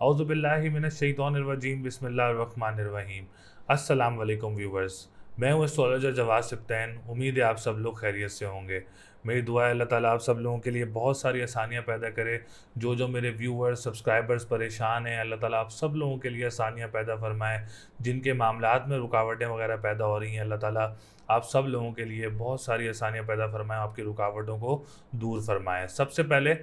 औज़ुबिल्लाहि मिनश्शैतानिर्रजीम बिस्मिल्लाहिर्रहमानिर्रहीम। अस्सलाम वालेकुम व्यूवर्स, मैं हूँ एस्ट्रोलॉजर जवाद सिब्तैन। उम्मीद है आप सब लोग खैरियत से होंगे। मेरी दुआ है अल्लाह ताला आप सब लोगों के लिए बहुत सारी आसानियाँ पैदा करे। जो जो मेरे व्यूवर्स सब्सक्राइबर्स परेशान हैं, अल्लाह ताला आप सब लोगों के लिए आसानियाँ पैदा फरमाए। जिनके मामलात में रुकावटें वगैरह पैदा हो रही हैं, अल्लाह ताला आप सब लोगों के लिए बहुत सारी आसानियाँ पैदा फरमाएँ, आपकी रुकावटों को दूर फरमाएँ। सबसे पहले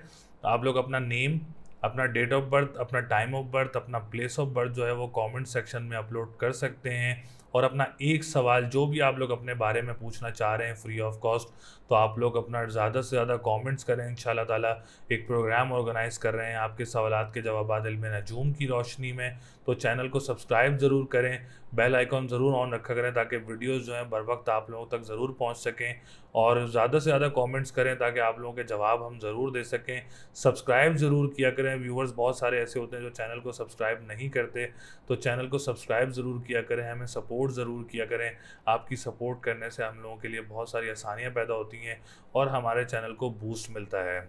आप लोग अपना नेम, अपना डेट ऑफ बर्थ, अपना टाइम ऑफ बर्थ, अपना प्लेस ऑफ बर्थ जो है वो कमेंट सेक्शन में अपलोड कर सकते हैं। और अपना एक सवाल जो भी आप लोग अपने बारे में पूछना चाह रहे हैं फ्री ऑफ कॉस्ट, तो आप लोग अपना ज़्यादा से ज़्यादा कमेंट्स करें। इंशाल्लाह ताला एक प्रोग्राम ऑर्गेनाइज कर रहे हैं आपके सवालात के जवाबात इल्म नजूम की रोशनी में। तो चैनल को सब्सक्राइब ज़रूर करें, बेल आइकॉन ज़रूर ऑन रखा करें ताकि वीडियोज़ जो हैं बर वक्त आप लोगों तक ज़रूर पहुँच सकें। और ज़्यादा से ज़्यादा कमेंट्स करें ताकि आप लोगों के जवाब हम ज़रूर दे सकें। सब्सक्राइब ज़रूर किया करें। व्यूवर्स बहुत सारे ऐसे होते हैं जो चैनल को सब्सक्राइब नहीं करते, तो चैनल को सब्सक्राइब ज़रूर किया करें, हमें सपोर्ट ज़रूर किया करें। आपकी सपोर्ट करने से हम लोगों के लिए बहुत सारी आसानियाँ पैदा होती हैं और हमारे चैनल को बूस्ट मिलता है।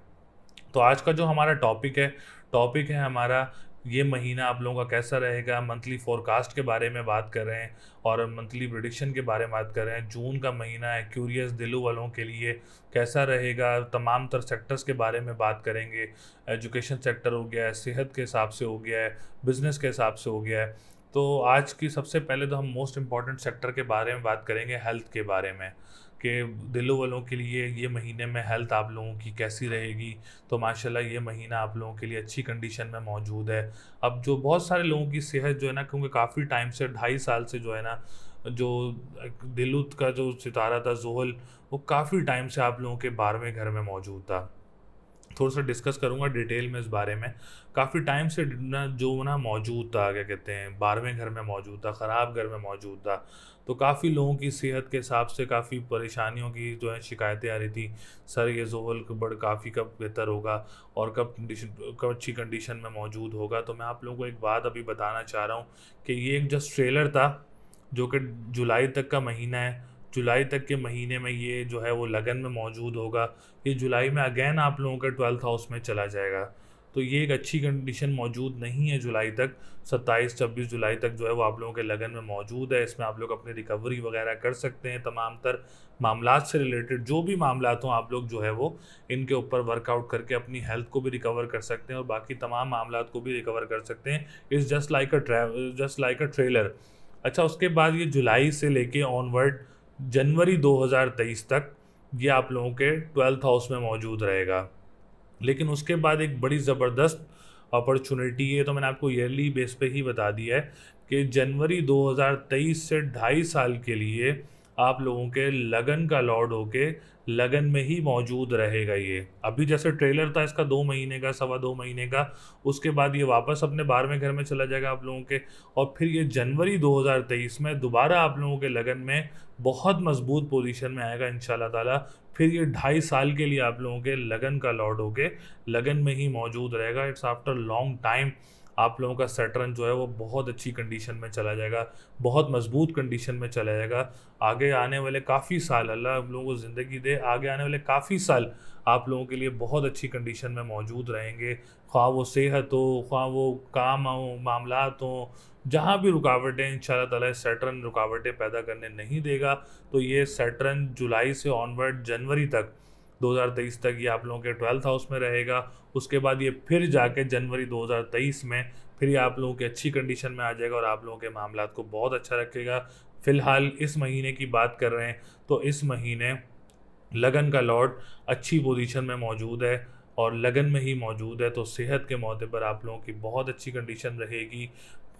तो आज का जो हमारा टॉपिक है हमारा, ये महीना आप लोगों का कैसा रहेगा। मंथली फोरकास्ट के बारे में बात कर रहे हैं और मंथली प्रेडिक्शन के बारे में बात कर रहे हैं। जून का महीना है, क्यूरियस दिलों वालों के लिए कैसा रहेगा। तमाम तर सेक्टर्स के बारे में बात करेंगे। एजुकेशन सेक्टर हो गया है, सेहत के हिसाब से हो गया है, बिज़नेस के हिसाब से हो गया है। तो आज की सबसे पहले तो हम मोस्ट इम्पॉर्टेंट सेक्टर के बारे में बात करेंगे, हेल्थ के बारे में, कि दिलों वालों के लिए ये महीने में हेल्थ आप लोगों की कैसी रहेगी। तो माशाल्लाह ये महीना आप लोगों के लिए अच्छी कंडीशन में मौजूद है। अब जो बहुत सारे लोगों की सेहत जो है ना, क्योंकि काफ़ी टाइम से 2.5 साल से जो है ना, जो दिलुत का जो सितारा था ज़ोहल, वो काफ़ी टाइम से आप लोगों के 12वें घर में मौजूद था। थोड़ा सा डिस्कस करूंगा डिटेल में इस बारे में। काफ़ी टाइम से ना जो ना मौजूद था, क्या कहते हैं, 12वें घर में मौजूद था, ख़राब घर में मौजूद था। तो काफ़ी लोगों की सेहत के हिसाब से काफ़ी परेशानियों की जो है शिकायतें आ रही थी। सर ये ज़ोहल बड़ काफ़ी कब बेहतर होगा और कब अच्छी कंडीशन में मौजूद होगा। तो मैं आप लोगों को एक बात अभी बताना चाह रहा हूँ कि ये एक जस्ट ट्रेलर था, जो कि जुलाई तक का महीना है। जुलाई तक के महीने में ये जो है वो लगन में मौजूद होगा। ये जुलाई में अगेन आप लोगों का 12th हाउस में चला जाएगा। तो ये एक अच्छी कंडीशन मौजूद नहीं है जुलाई तक। 27-26 जुलाई तक जो है वो आप लोगों के लगन में मौजूद है। इसमें आप लोग अपनी रिकवरी वगैरह कर सकते हैं। तमाम तर मामलात से रिलेटेड जो भी मामलात हों, आप लोग जो है वो इनके ऊपर वर्कआउट करके अपनी हेल्थ को भी रिकवर कर सकते हैं और बाकी तमाम मामलात को भी रिकवर कर सकते हैं। It's just like a trailer. अच्छा, उसके बाद ये जुलाई से लेके ऑनवर्ड जनवरी 2023 तक ये आप लोगों के 12th हाउस में मौजूद रहेगा। लेकिन उसके बाद एक बड़ी ज़बरदस्त अपॉर्चुनिटी है, तो मैंने आपको ईयरली बेस पे ही बता दिया है कि जनवरी 2023 से 2.5 साल के लिए आप लोगों के लगन का लॉर्ड होके लगन में ही मौजूद रहेगा। ये अभी जैसे ट्रेलर था इसका 2 महीने का, 2.25 महीने का, उसके बाद ये वापस अपने 12वें घर में चला जाएगा आप लोगों के। और फिर ये जनवरी 2023 में दोबारा आप लोगों के लगन में बहुत मजबूत पोजीशन में आएगा इंशाल्लाह ताला। फिर ये 2.5 साल के लिए आप लोगों के लगन का लॉर्ड होके लगन में ही मौजूद रहेगा। इट्स आफ्टर लॉन्ग टाइम आप लोगों का सैटर्न जो है वो बहुत अच्छी कंडीशन में चला जाएगा, बहुत मजबूत कंडीशन में चला जाएगा। आगे आने वाले काफ़ी साल, अल्लाह आप लोगों को ज़िंदगी दे, आगे आने वाले काफ़ी साल आप लोगों के लिए बहुत अच्छी कंडीशन में मौजूद रहेंगे। ख्वाह वो सेहत हो, ख्वाह वो काम हो, मामलात हो, जहाँ भी रुकावटें, इंशाल्लाह ताला सैटर्न रुकावटें पैदा करने नहीं देगा। तो ये सैटर्न जुलाई से ऑनवर्ड जनवरी तक 2023 तक ये आप लोगों के 12th हाउस में रहेगा। उसके बाद ये फिर जाके जनवरी 2023 में फिर ये आप लोगों की अच्छी कंडीशन में आ जाएगा और आप लोगों के मामलात को बहुत अच्छा रखेगा। फ़िलहाल इस महीने की बात कर रहे हैं तो इस महीने लगन का लॉर्ड अच्छी पोजीशन में मौजूद है और लगन में ही मौजूद है। तो सेहत के मोतबर आप लोगों की बहुत अच्छी कंडीशन रहेगी।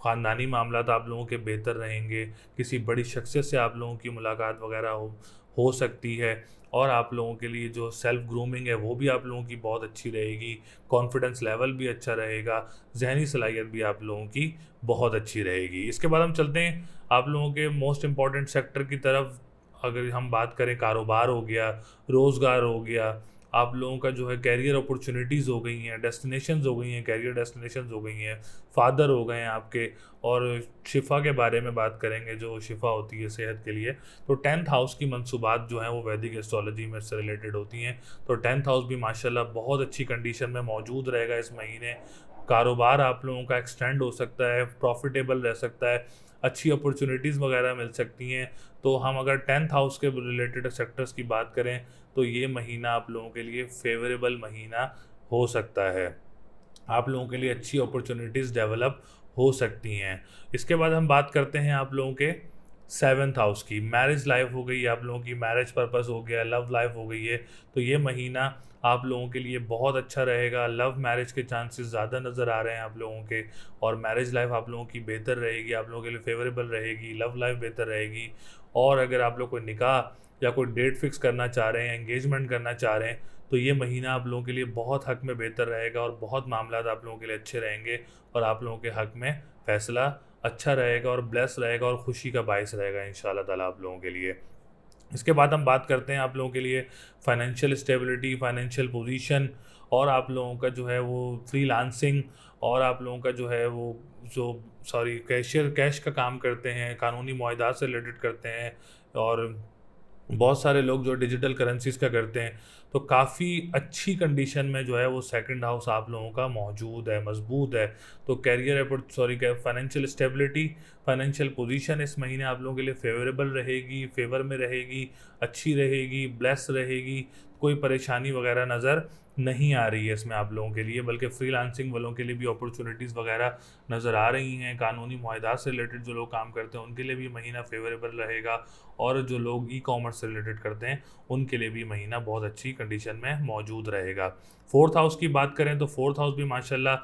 ख़ानदानी मामलात आप लोगों के बेहतर रहेंगे। किसी बड़ी शख्सियत से आप लोगों की मुलाकात वगैरह हो सकती है। और आप लोगों के लिए जो सेल्फ़ ग्रूमिंग है वो भी आप लोगों की बहुत अच्छी रहेगी। कॉन्फिडेंस लेवल भी अच्छा रहेगा। जहनी सलाहियत भी आप लोगों की बहुत अच्छी रहेगी। इसके बाद हम चलते हैं आप लोगों के मोस्ट इम्पॉर्टेंट सेक्टर की तरफ। अगर हम बात करें, कारोबार हो गया, रोज़गार हो गया, आप लोगों का जो है कैरियर अपॉर्चुनिटीज़ हो गई हैं, डेस्टिनेशंस हो गई हैं, कैरियर डेस्टिनेशंस हो गई हैं, फादर हो गए हैं आपके। और शिफा के बारे में बात करेंगे, जो शिफा होती है सेहत के लिए। तो 10th हाउस की मंसूबात जो हैं वो वैदिक एस्ट्रोलॉजी में से रिलेटेड होती हैं। तो 10th हाउस भी माशाल्लाह बहुत अच्छी कंडीशन में मौजूद रहेगा इस महीने। कारोबार आप लोगों का एक्सटेंड हो सकता है, प्रॉफिटेबल रह सकता है, अच्छी अपॉर्चुनिटीज़ वगैरह मिल सकती हैं। तो हम अगर 10th हाउस के रिलेटेड सेक्टर्स की बात करें तो ये महीना आप लोगों के लिए फेवरेबल महीना हो सकता है। आप लोगों के लिए अच्छी अपॉर्चुनिटीज़ डेवलप हो सकती हैं। इसके बाद हम बात करते हैं आप लोगों के 7th हाउस की। मैरिज लाइफ हो गई, आप लोगों की मैरिज पर्पस हो गया, लव लाइफ हो गई है। तो ये महीना आप लोगों के लिए बहुत अच्छा रहेगा। लव मैरिज के चांसेस ज़्यादा नज़र आ रहे हैं आप लोगों के, और मैरिज लाइफ आप लोगों की बेहतर रहेगी, आप लोगों के लिए फेवरेबल रहेगी, लव लाइफ बेहतर रहेगी। और अगर आप लोग कोई निकाह या कोई डेट फिक्स करना चाह रहे हैं, एंगेजमेंट करना चाह रहे हैं, तो ये महीना आप लोगों के लिए बहुत हक में बेहतर रहेगा और बहुत मामलात आप लोगों के लिए अच्छे रहेंगे और आप लोगों के हक में फ़ैसला अच्छा रहेगा और ब्लेस रहेगा और खुशी का बायस रहेगा इंशाल्लाह ताला आप लोगों के लिए। इसके बाद हम बात करते हैं आप लोगों के लिए फाइनेंशियल स्टेबिलिटी, फाइनेंशियल पोजीशन, और आप लोगों का जो है वो फ्रीलांसिंग, और आप लोगों का जो है वो जो कैश का काम करते हैं, कानूनी मुआहदात से रिलेटेड करते हैं, और बहुत सारे लोग जो डिजिटल करेंसीज का करते हैं। तो काफ़ी अच्छी कंडीशन में जो है वो सेकंड हाउस आप लोगों का मौजूद है, मजबूत है। तो फाइनेंशियल स्टेबिलिटी, फाइनेंशियल पोजीशन इस महीने आप लोगों के लिए फेवरेबल रहेगी, फेवर में रहेगी, अच्छी रहेगी, ब्लेस रहेगी। कोई परेशानी वगैरह नज़र नहीं आ रही है इसमें आप लोगों के लिए, बल्कि फ्रीलांसिंग वालों के लिए भी अपॉर्चुनिटीज़ वगैरह नज़र आ रही हैं। कानूनी मुआहदात से रिलेटेड जो लोग काम करते हैं उनके लिए भी महीना फेवरेबल रहेगा, और जो लोग ई कॉमर्स से रिलेटेड करते हैं उनके लिए भी महीना बहुत अच्छी कंडीशन में मौजूद रहेगा। 4th हाउस की बात करें तो 4th हाउस भी माशाल्लाह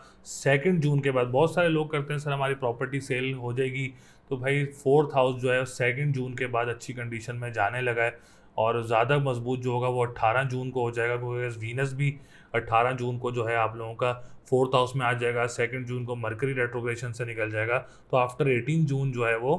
2 जून के बाद, बहुत सारे लोग करते हैं सर हमारी प्रॉपर्टी सेल हो जाएगी, तो भाई 4th हाउस जो है 2 जून के बाद अच्छी कंडीशन में जाने लगा है, और ज़्यादा मजबूत जो होगा वो 18 जून को हो जाएगा, क्योंकि वीनस भी 18 जून को जो है आप लोगों का 4th हाउस में आ जाएगा। 2 जून को मरकरी रेट्रोग्रेशन से निकल जाएगा, तो आफ्टर 18 जून जो है वो,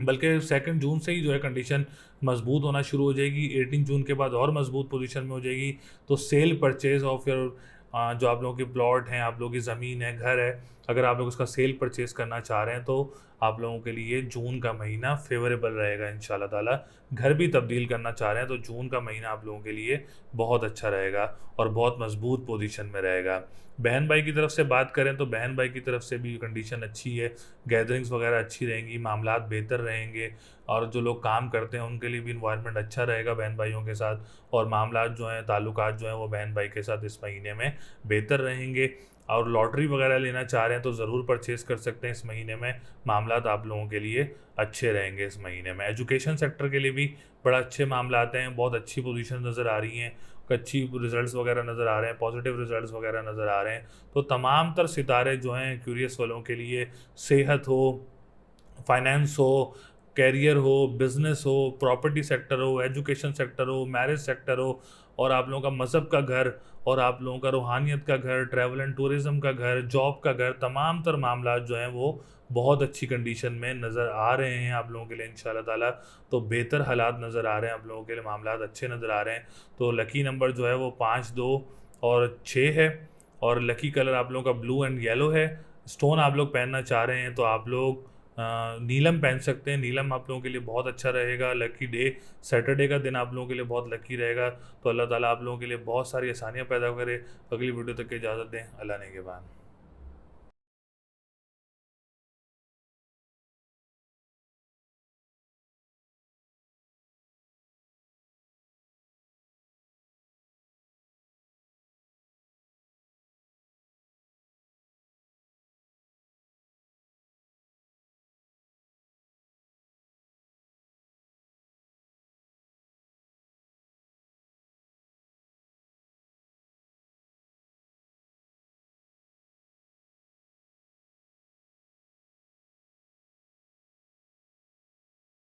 बल्कि 2 जून से ही जो है कंडीशन मजबूत होना शुरू हो जाएगी, 18 जून के बाद और मजबूत पोजीशन में हो जाएगी। तो सेल परचेज ऑफ योर जो आप लोगों की प्लॉट हैं, आप लोगों की ज़मीन है, घर है, अगर आप लोग उसका सेल परचेज करना चाह रहे हैं तो आप लोगों के लिए जून का महीना फेवरेबल रहेगा इंशाल्लाह ताला। घर भी तब्दील करना चाह रहे हैं तो जून का महीना आप लोगों के लिए बहुत अच्छा रहेगा और बहुत मजबूत पोजीशन में रहेगा। बहन भाई की तरफ से बात करें तो बहन भाई की तरफ से भी कंडीशन अच्छी है, गैदरिंग्स वगैरह अच्छी रहेंगी, मामलात बेहतर रहेंगे, और जो लोग काम करते हैं उनके लिए भी इन्वायरमेंट अच्छा रहेगा बहन भाइयों के साथ, और मामलात जो हैं, ताल्लुकात जो हैं वो बहन भाई के साथ इस महीने में बेहतर रहेंगे। और लॉटरी वगैरह लेना चाह रहे हैं तो ज़रूर परचेज़ कर सकते हैं इस महीने में, मामलात आप लोगों के लिए अच्छे रहेंगे इस महीने में। एजुकेशन सेक्टर के लिए भी बड़ा अच्छे मामलात हैं, बहुत अच्छी पोजीशन नज़र आ रही हैं, अच्छी रिजल्ट्स वगैरह नज़र आ रहे हैं, पॉजिटिव रिजल्ट्स वगैरह नज़र आ रहे हैं। तो तमाम तर सितारे जो हैं क्यूरियस वालों के लिए, सेहत हो, फाइनेंस हो, कैरियर हो, बिजनेस हो, प्रॉपर्टी सेक्टर हो, एजुकेशन सेक्टर हो, मैरिज सेक्टर हो, और आप लोगों का मज़हब का घर, और आप लोगों का रूहानियत का घर, ट्रैवल एंड टूरिज़्म का घर, जॉब का घर, तमाम तर मामला जो हैं वो बहुत अच्छी कंडीशन में नज़र आ रहे हैं आप लोगों के लिए इंशाल्लाह ताला। तो बेहतर हालात नज़र आ रहे हैं आप लोगों के लिए, मामलात अच्छे नज़र आ रहे हैं। तो लकी नंबर जो है वो 5, 2 और 6 है, और लकी कलर आप लोगों का ब्लू एंड येलो है। स्टोन आप लोग पहनना चाह रहे हैं तो आप लोग नीलम पहन सकते हैं, नीलम आप लोगों के लिए बहुत अच्छा रहेगा। लकी डे सैटरडे का दिन आप लोगों के लिए बहुत लकी रहेगा। तो अल्लाह ताला आप लोगों के लिए बहुत सारी आसानियाँ पैदा करे। अगली वीडियो तक की इजाज़त दें, अल्लाह ने के बाद।